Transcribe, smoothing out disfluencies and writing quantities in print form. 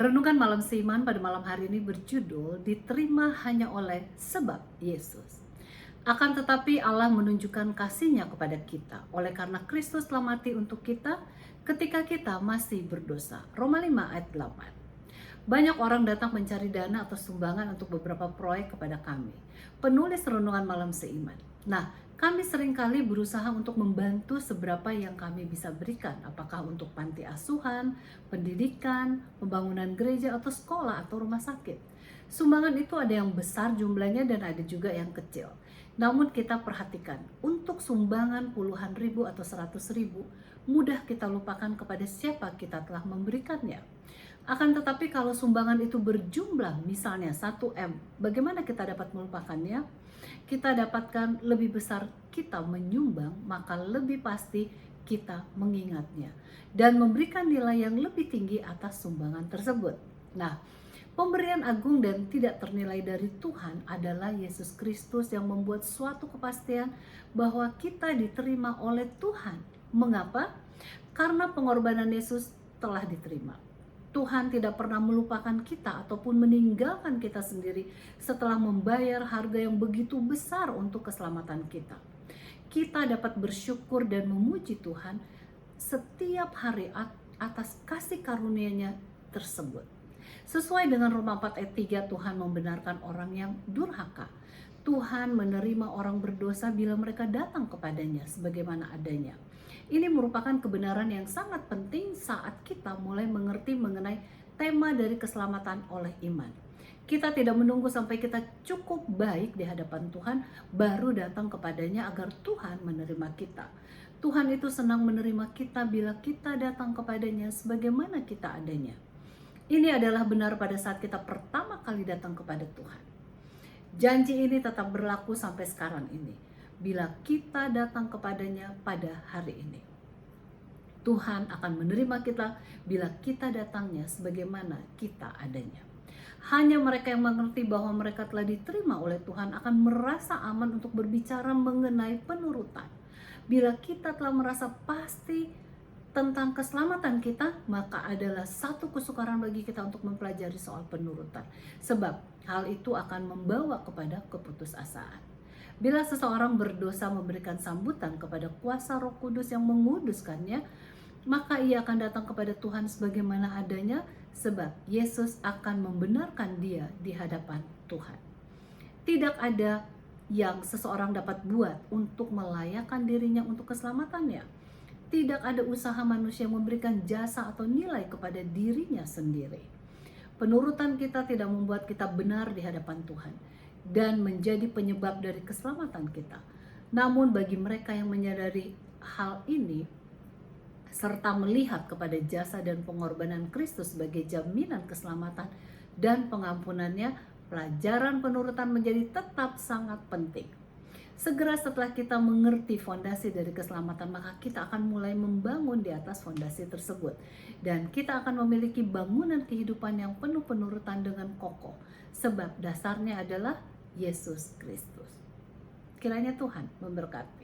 Renungan Malam Seiman pada malam hari ini berjudul Diterima Hanya Oleh Sebab Yesus. Akan tetapi Allah menunjukkan kasih-Nya kepada kita oleh karena Kristus telah mati untuk kita ketika kita masih berdosa. Roma 5 ayat 8. Banyak orang datang mencari dana atau sumbangan untuk beberapa proyek kepada kami, penulis Renungan Malam Seiman. Nah, kami seringkali berusaha untuk membantu seberapa yang kami bisa berikan, apakah untuk panti asuhan, pendidikan, pembangunan gereja atau sekolah atau rumah sakit. Sumbangan itu ada yang besar jumlahnya dan ada juga yang kecil. Namun kita perhatikan, untuk sumbangan puluhan ribu atau 100.000, mudah kita lupakan kepada siapa kita telah memberikannya. Akan tetapi kalau sumbangan itu berjumlah misalnya 1M, bagaimana kita dapat melupakannya? Kita dapatkan lebih besar kita menyumbang, maka lebih pasti kita mengingatnya dan memberikan nilai yang lebih tinggi atas sumbangan tersebut. Nah, pemberian agung dan tidak ternilai dari Tuhan adalah Yesus Kristus yang membuat suatu kepastian bahwa kita diterima oleh Tuhan. Mengapa? Karena pengorbanan Yesus telah diterima. Tuhan tidak pernah melupakan kita ataupun meninggalkan kita sendiri setelah membayar harga yang begitu besar untuk keselamatan kita. Kita dapat bersyukur dan memuji Tuhan setiap hari atas kasih karunia-Nya tersebut. Sesuai dengan Roma 4 ayat 3, Tuhan membenarkan orang yang durhaka. Tuhan menerima orang berdosa bila mereka datang kepadanya sebagaimana adanya. Ini merupakan kebenaran yang sangat penting saat kita mulai mengerti mengenai tema dari keselamatan oleh iman. Kita tidak menunggu sampai kita cukup baik di hadapan Tuhan baru datang kepadanya agar Tuhan menerima kita. Tuhan itu senang menerima kita bila kita datang kepadanya sebagaimana kita adanya. Ini adalah benar pada saat kita pertama kali datang kepada Tuhan. Janji ini tetap berlaku sampai sekarang ini. Bila kita datang kepadanya pada hari ini, Tuhan akan menerima kita bila kita datangnya sebagaimana kita adanya. Hanya mereka yang mengerti bahwa mereka telah diterima oleh Tuhan akan merasa aman untuk berbicara mengenai penurutan. Bila kita telah merasa pasti tentang keselamatan kita, maka adalah satu kesukaran bagi kita untuk mempelajari soal penurutan. Sebab hal itu akan membawa kepada keputusasaan. Bila seseorang berdosa memberikan sambutan kepada kuasa Roh Kudus yang menguduskannya, maka ia akan datang kepada Tuhan sebagaimana adanya, sebab Yesus akan membenarkan dia di hadapan Tuhan. Tidak ada yang seseorang dapat buat untuk melayakkan dirinya untuk keselamatannya. Tidak ada usaha manusia yang memberikan jasa atau nilai kepada dirinya sendiri. Penurutan kita tidak membuat kita benar di hadapan Tuhan dan menjadi penyebab dari keselamatan kita. Namun bagi mereka yang menyadari hal ini serta melihat kepada jasa dan pengorbanan Kristus sebagai jaminan keselamatan dan pengampunannya, pelajaran penurutan menjadi tetap sangat penting. Segera setelah kita mengerti fondasi dari keselamatan, maka kita akan mulai membangun di atas fondasi tersebut. Dan kita akan memiliki bangunan kehidupan yang penuh penurutan dengan kokoh. Sebab dasarnya adalah Yesus Kristus. Kiranya Tuhan memberkati.